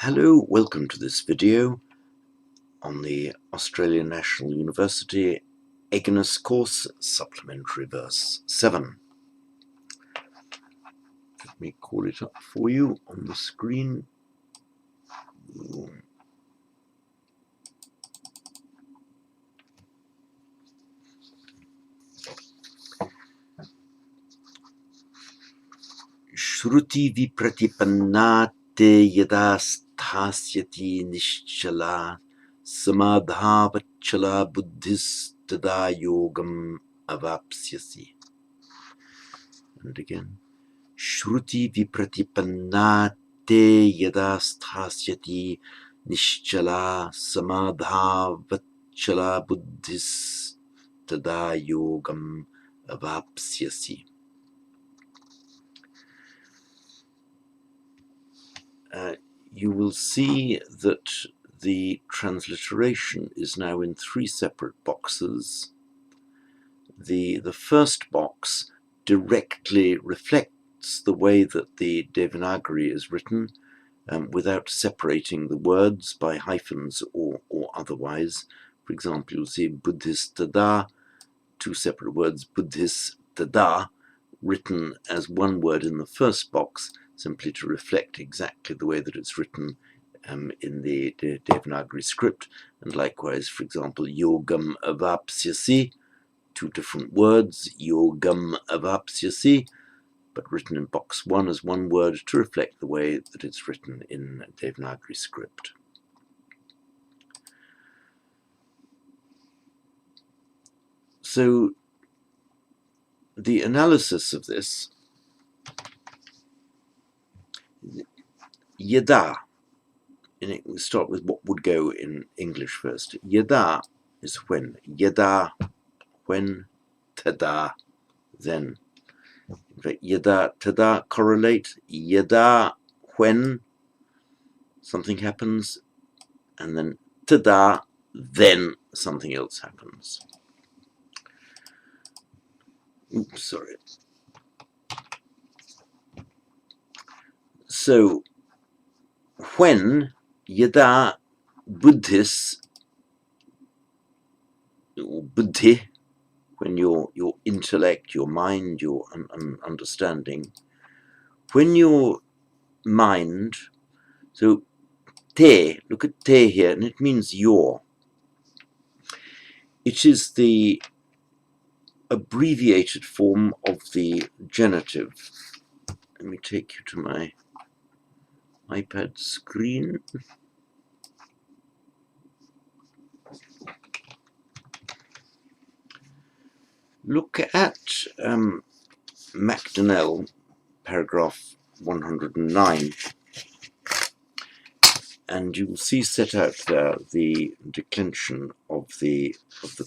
Hello, welcome to this video on the Australian National University Egenes course, supplementary verse 7. Let me call it up for you on the screen. Shruti vipratipannate yada sthasyati nischala samadhavachala buddhis tada yogam avapsyasi. And again. Shruti vipratipannate yada sthasyati nischala samadhavachala buddhis tada yogam avapsyasi. You will see that the transliteration is now in three separate boxes. The first box directly reflects the way that the Devanagari is written, without separating the words by hyphens or otherwise. For example, you'll see Buddhistada, two separate words, Buddhistada, written as one word in the first box, simply to reflect exactly the way that it's written in the Devanagari script. And likewise, for example, Yogam Avapsyasi, two different words, Yogam Avapsyasi, but written in box 1 as one word to reflect the way that it's written in Devanagari script. So the analysis of this, yada, we start with what would go in English first. Yada is when. Yada, when. Tada, then. In fact, yada, tada correlate. Yada, when something happens, and then tada, then something else happens. Oops, sorry. So, when yada buddhis, or buddhi, when your intellect, your mind, your understanding, when your mind, so te, look at te here, and it means your. It is the abbreviated form of the genitive. Let me take you to my iPad screen. Look at MacDonnell, paragraph 109, and you will see set out there the declension of the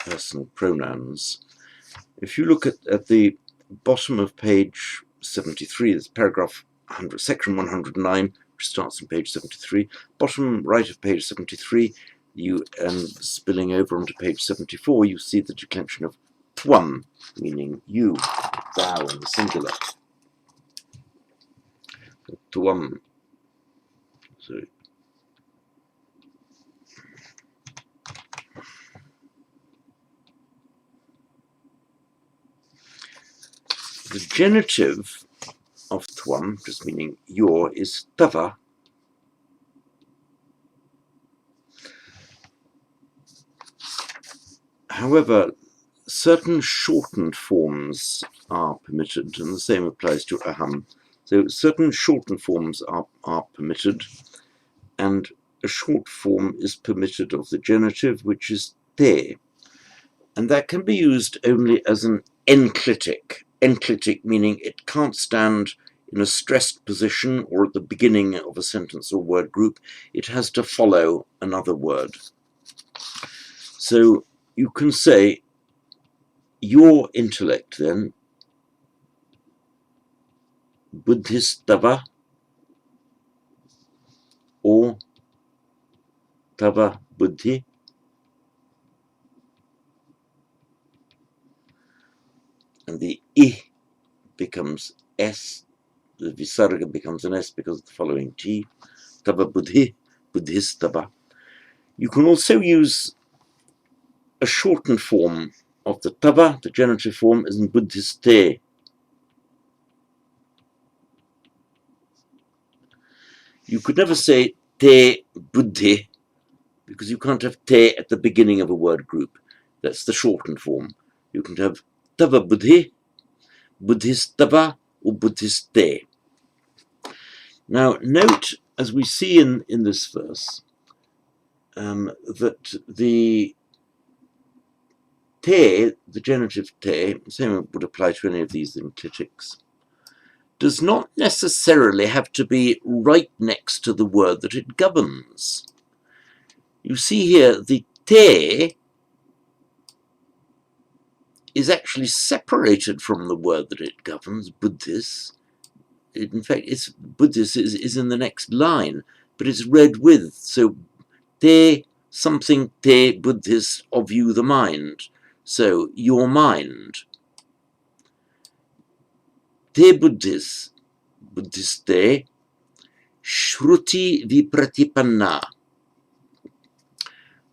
personal pronouns. If you look at the bottom of page 73, this paragraph 100, section 109, which starts on page 73, bottom right of page 73, you spilling over onto page 74, you see the declension of twam, meaning you, thou in the singular. Twam. So the genitive of twam, just meaning your, is tava. However, certain shortened forms are permitted, and the same applies to aham. So certain shortened forms are permitted, and a short form is permitted of the genitive, which is te. And that can be used only as an enclitic. Enclitic meaning it can't stand in a stressed position or at the beginning of a sentence or word group. It has to follow another word. So you can say, your intellect then, buddhistava, or tava buddhi, and the I becomes S, the visarga becomes an S because of the following T, tava buddhi, buddhistava. You can also use a shortened form of the tava, the genitive form, as in buddhiste. You could never say te buddhi, because you can't have te at the beginning of a word group. That's the shortened form. You can have tava buddhi, buddhistava, or buddhiste. Now, note, as we see in this verse, that the te, the genitive te, same would apply to any of these enclitics, does not necessarily have to be right next to the word that it governs. You see here, the te is actually separated from the word that it governs, buddhis. In fact, buddhis is in the next line, but it's read with. So te something te buddhis, of you the mind. So your mind. Te buddhis, buddhiste, shruti vipratipanna.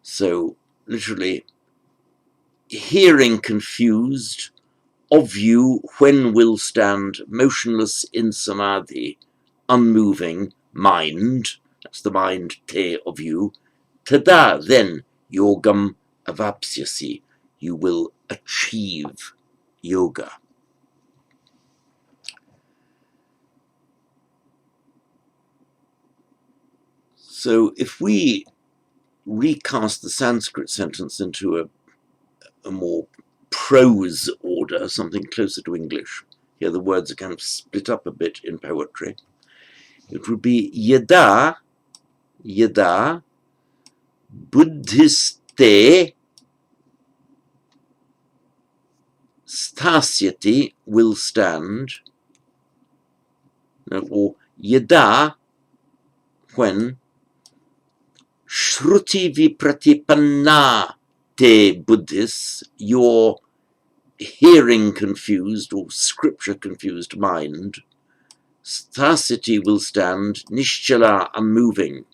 So literally, hearing confused, of you when will stand motionless in samadhi, unmoving mind, that's the mind te of you, tada then yogam avapsyasi, you will achieve yoga. So if we recast the Sanskrit sentence into a more prose order, something closer to English. Here the words are kind of split up a bit in poetry. It would be yada buddhiste stasyati, will stand, or yada, when, shruti vipratipanna te buddhis, your hearing confused or scripture confused mind, stasyati, will stand, nishchala, unmoving,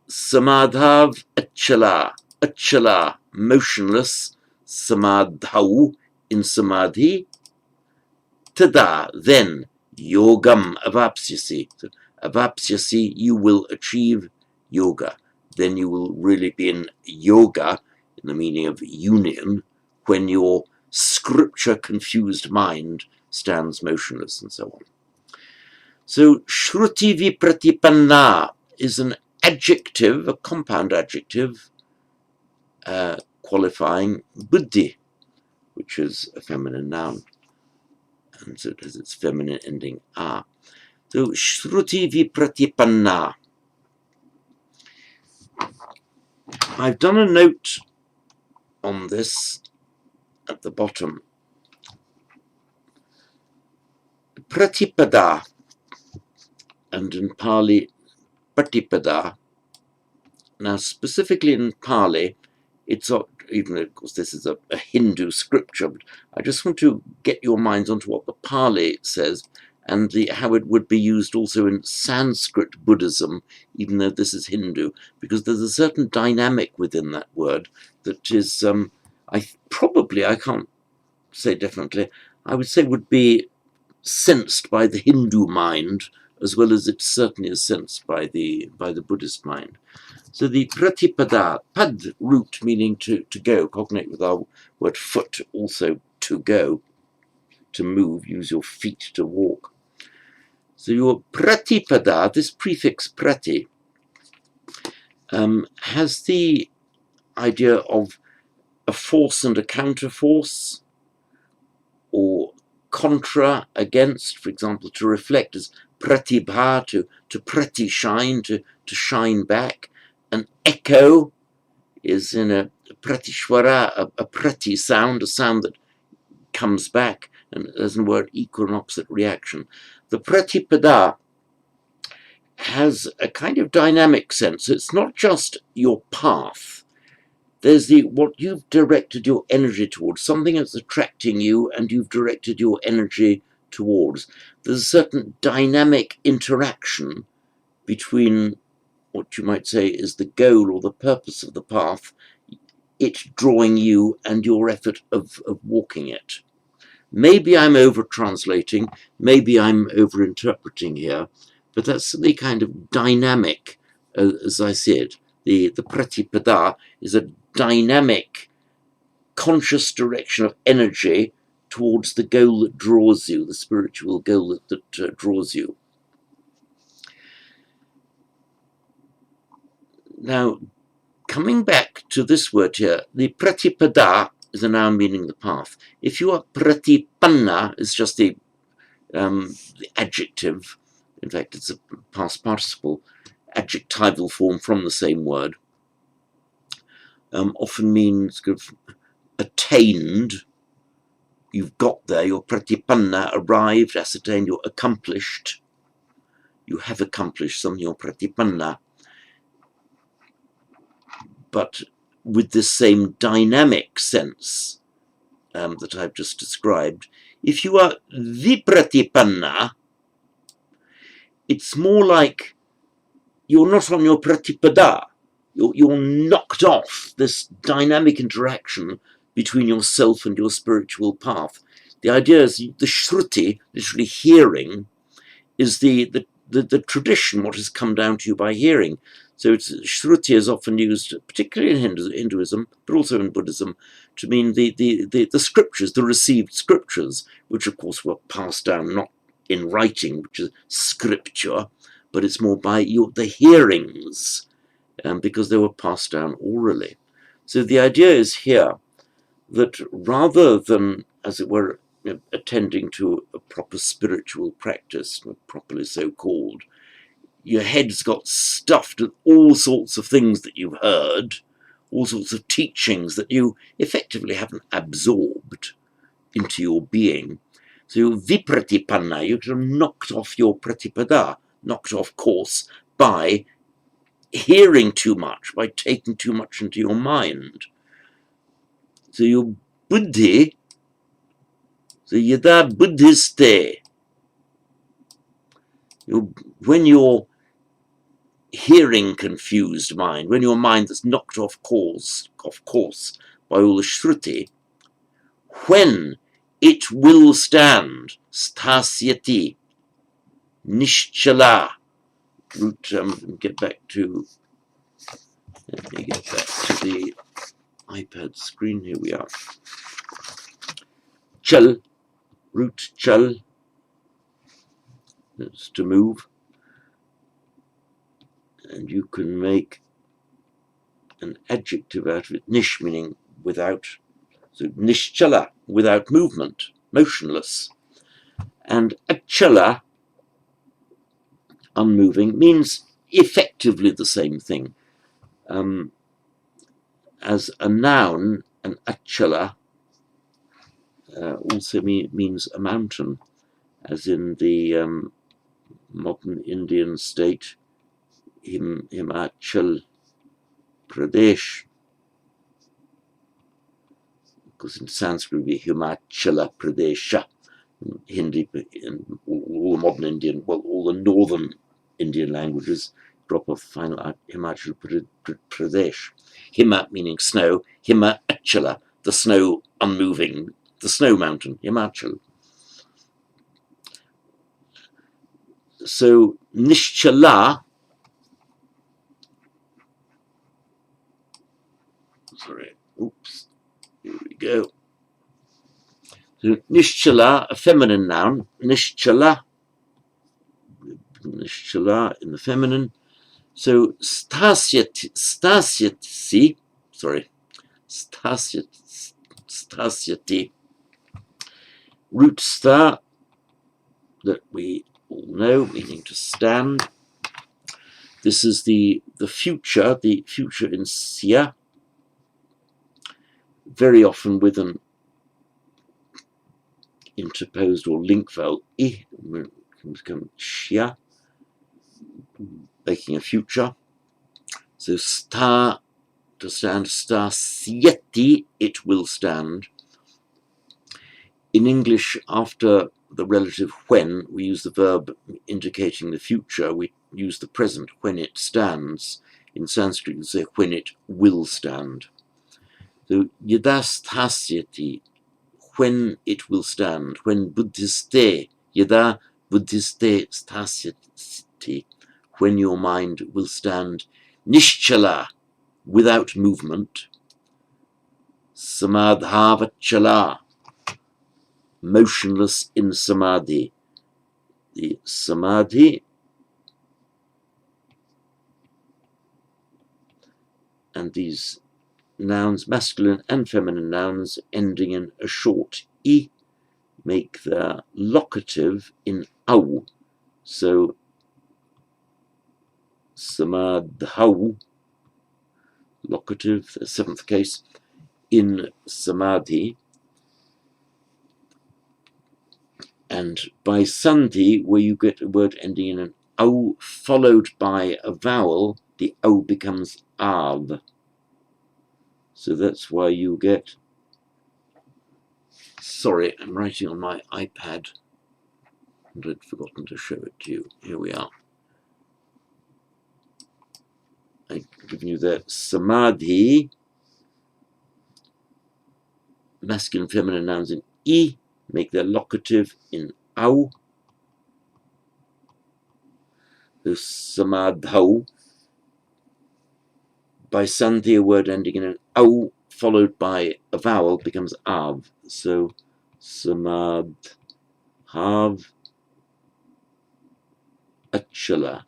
samadhav achala, motionless, samadhau, in samadhi, tada, then, yogam avapsyasi, so, avapsyasi, you will achieve yoga. Then you will really be in yoga, in the meaning of union, when your scripture confused mind stands motionless, and so on. So shruti vipratipanna is an adjective, a compound adjective, qualifying buddhi, which is a feminine noun, and so it has its feminine ending a. So shruti vipratipanna. I've done a note on this at the bottom. Pratipada, and in Pali, patipada. Now, specifically in Pali, it's not, even of course this is a Hindu scripture, but I just want to get your minds onto what the Pali says and how it would be used also in Sanskrit Buddhism, even though this is Hindu, because there's a certain dynamic within that word that is, I can't say definitely, I would say would be sensed by the Hindu mind, as well as it certainly is sensed by the Buddhist mind. So the pratipada, pad root meaning to go, cognate with our word foot, also to go, to move, use your feet to walk. So your pratipada, this prefix prati, has the idea of a force and a counterforce, or contra, against, for example, to reflect as pratibha, to prati shine, to shine back. An echo is in a pratishwara, a prati sound, a sound that comes back, and there's a word equal and opposite reaction. The pratipada has a kind of dynamic sense. It's not just your path. There's what you've directed your energy towards, something that's attracting you, and you've directed your energy towards. There's a certain dynamic interaction between what you might say is the goal or the purpose of the path, it drawing you, and your effort of walking it. Maybe I'm over-translating, maybe I'm over-interpreting here, but that's the kind of dynamic, as I said. The pratipada is a dynamic, conscious direction of energy towards the goal that draws you, the spiritual goal that draws you. Now, coming back to this word here, the pratipada is a noun meaning the path. If you are pratipanna, it's just the adjective. In fact, it's a past participle, adjectival form from the same word. Often means kind of attained. You've got there, you're pratipanna, arrived, ascertained, you're accomplished. You have accomplished something, you're pratipanna. But with this same dynamic sense that I've just described. If you are vipratipanna, it's more like you're not on your pratipada. You're knocked off this dynamic interaction between yourself and your spiritual path. The idea is the shruti, literally hearing, is the tradition, what has come down to you by hearing. So shruti is often used, particularly in Hinduism, but also in Buddhism, to mean the scriptures, the received scriptures, which of course were passed down not in writing, which is scripture, but it's more by the hearings, because they were passed down orally. So the idea is here that rather than, as it were, attending to a proper spiritual practice, properly so called, your head's got stuffed with all sorts of things that you've heard, all sorts of teachings that you effectively haven't absorbed into your being. So you're vipratipanna, you're kind of knocked off your pratipada, knocked off course by hearing too much, by taking too much into your mind. So your buddhi, so yada buddhiste, when you're hearing confused mind, when your mind is knocked off course by all the shruti, when it will stand, stasyati, nishchala. Let me get back to the iPad screen. Here we are. Chal, root chal, that's to move. And you can make an adjective out of it, nish meaning without, so nishchala, without movement, motionless. And achala, unmoving, means effectively the same thing. As a noun, an achala also means a mountain, as in the modern Indian state, Himachal Pradesh, because in Sanskrit it would be Himachala Pradesha. In Hindi, in all the modern Indian, well, all the northern Indian languages drop off the final Himachal Pradesh. Hima meaning snow, Himachala, the snow unmoving, the snow mountain, Himachal. So Nishchala, sorry, oops, here we go. So Nishchala, a feminine noun, Nishchala in the feminine. So stasyati, root sta, that we all know, meaning to stand. This is the future in Sia, very often with an interposed or link vowel I, can become shia, making a future. So sta, to stand, stasyati, it will stand. In English, after the relative when, we use the verb indicating the future, we use the present, when it stands. In Sanskrit, you say when it will stand. So, yada sthasyati, when it will stand, when buddhiste, yada buddhiste sthasyati, when your mind will stand, nishchala, without movement, samadhavachala, motionless in samadhi. The samadhi and these nouns, masculine and feminine nouns, ending in a short I, make their locative in au. So samadhau, locative, the seventh case, in samadhi. And by sandhi, where you get a word ending in an au followed by a vowel, the au becomes av. So that's why you get, sorry, I'm writing on my iPad and I'd forgotten to show it to you. Here we are. I've given you the samadhi, masculine, feminine nouns in I, make their locative in au. The samadhau, by sandhi, a word ending in an au followed by a vowel becomes av. So samadhav achala.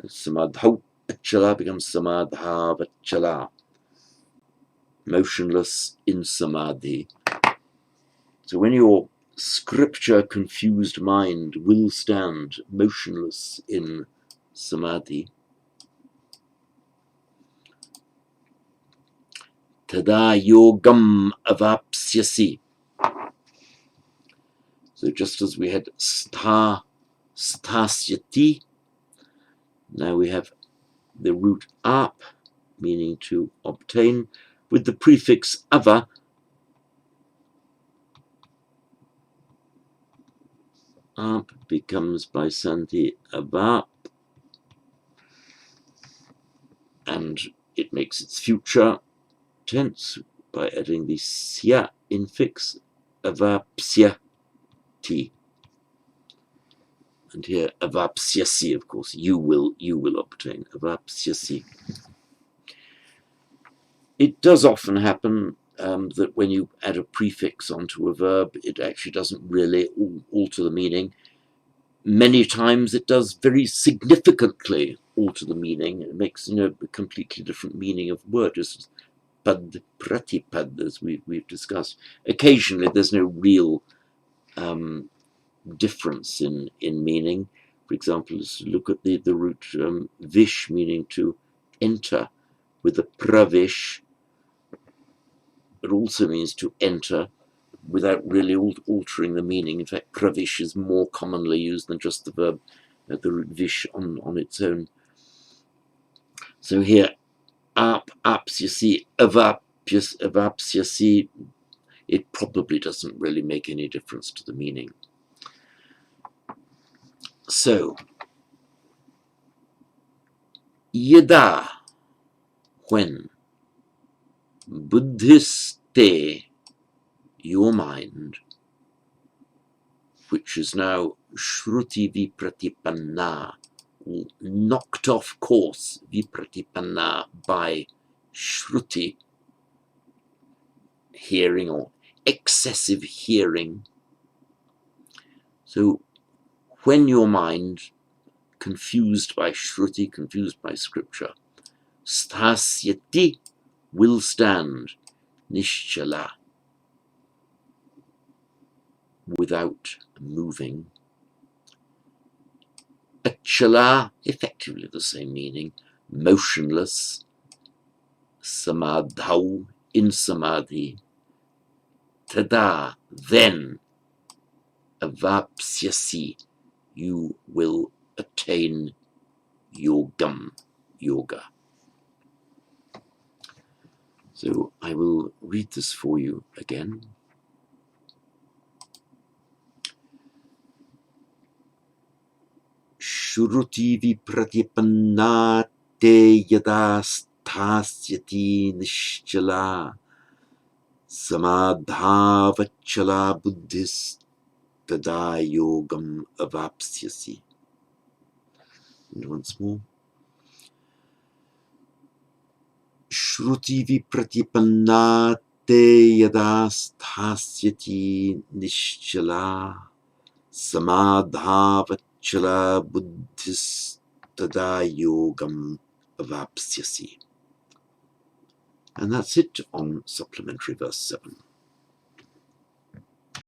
Samadhau achala becomes samadhav achala, motionless in samadhi. So when your scripture confused mind will stand motionless in samadhi, tada yogam avapsyasi. So just as we had stasyati, now we have the root ap, meaning to obtain, with the prefix ava, ap becomes by sandhi avap, and it makes its future tense by adding the sya infix, avapsyati. And here avapsyasi, of course, you will obtain, avapsyasi. It does often happen that when you add a prefix onto a verb, it actually doesn't really alter the meaning. Many times it does very significantly alter the meaning. It makes, a completely different meaning of word, just pad, pratipad, as we've discussed. Occasionally there's no real difference in meaning. For example, let's look at the root vish, meaning to enter, with the pravish. It also means to enter without really altering the meaning. In fact, pravish is more commonly used than just the verb, the root vish on its own. So here, apsyasi, avapsyasi, it probably doesn't really make any difference to the meaning. So, yada, when, buddhiste, your mind, which is now shruti vipratipanna, knocked off course, vipratipanna, by shruti, hearing or excessive hearing. So when your mind, confused by shruti, confused by scripture, sthasyati, will stand, nishchala, without moving. Achala, effectively the same meaning, motionless. Samadhau, in samadhi. Tada, then, avapsyasi, you will attain yogam, yoga. So I will read this for you again. Shruti vipratipanna te yada sthasyati nishchala samadhavachala buddhis tada yogam avapsyasi. And once more. Shruti vipratipanna te yada sthasyati nishchala samadhavachala buddhis tada yogam avapsyasi. And that's it on supplementary verse 7.